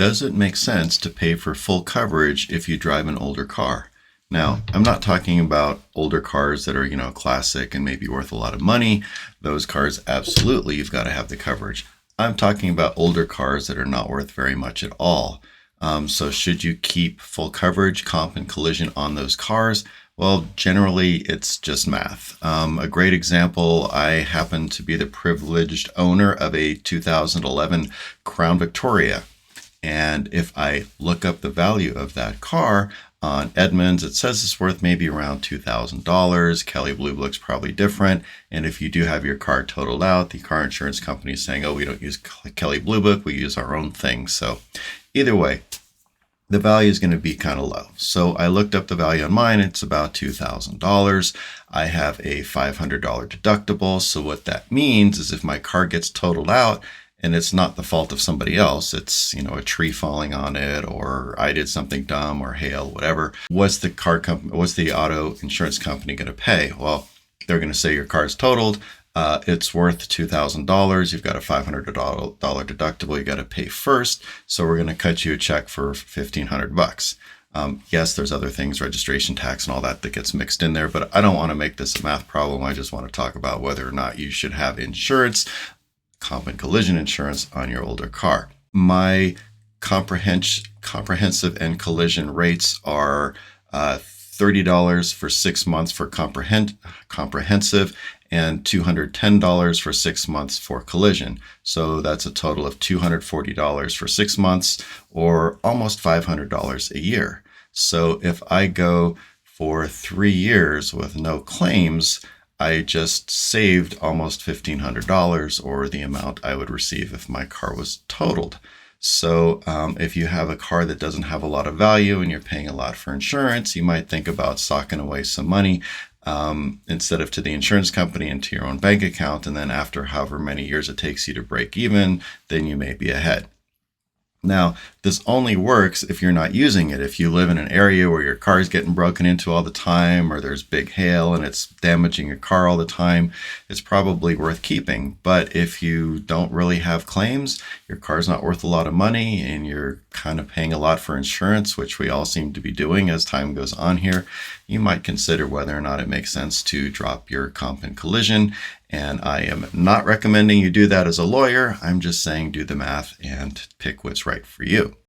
Does it make sense to pay for full coverage if you drive an older car? Now, I'm not talking about older cars that are, classic and maybe worth a lot of money. Those cars, absolutely, you've got to have the coverage. I'm talking about older cars that are not worth very much at all. So should you keep full coverage, comp and collision on those cars? Well, generally, it's just math. A great example, I happen to be the privileged owner of a 2011 Crown Victoria. And if I look up the value of that car on Edmunds, it says it's worth maybe around $2,000. Kelley Blue Book's probably different. And if you do have your car totaled out, the car insurance company is saying, oh, we don't use Kelley Blue Book, we use our own thing. So either way, the value is going to be kind of low. So I looked up the value on mine. It's about $2,000. I have a $500 deductible. So what that means is if my car gets totaled out, and it's not the fault of somebody else, it's, a tree falling on it, or I did something dumb, or hail, whatever, what's the auto insurance company going to pay? Well, they're going to say your car's totaled. It's worth $2,000. You've got a $500 deductible. You got to pay first. So we're going to cut you a check for $1,500. Yes, there's other things, registration tax and all that gets mixed in there, but I don't want to make this a math problem. I just want to talk about whether or not you should have insurance, comp and collision insurance on your older car. My comprehensive and collision rates are $30 for 6 months for comprehensive and $210 for 6 months for collision. So that's a total of $240 for 6 months, or almost $500 a year. So if I go for 3 years with no claims, I just saved almost $1,500, or the amount I would receive if my car was totaled. So if you have a car that doesn't have a lot of value and you're paying a lot for insurance, you might think about socking away some money instead of to the insurance company into your own bank account. And then after however many years it takes you to break even, then you may be ahead. Now, this only works if you're not using it. If you live in an area where your car is getting broken into all the time, or there's big hail and it's damaging your car all the time, it's probably worth keeping. But if you don't really have claims, your car's not worth a lot of money, and you're kind of paying a lot for insurance, which we all seem to be doing as time goes on here, you might consider whether or not it makes sense to drop your comp and collision. And I am not recommending you do that as a lawyer. I'm just saying do the math and pick what's right for you.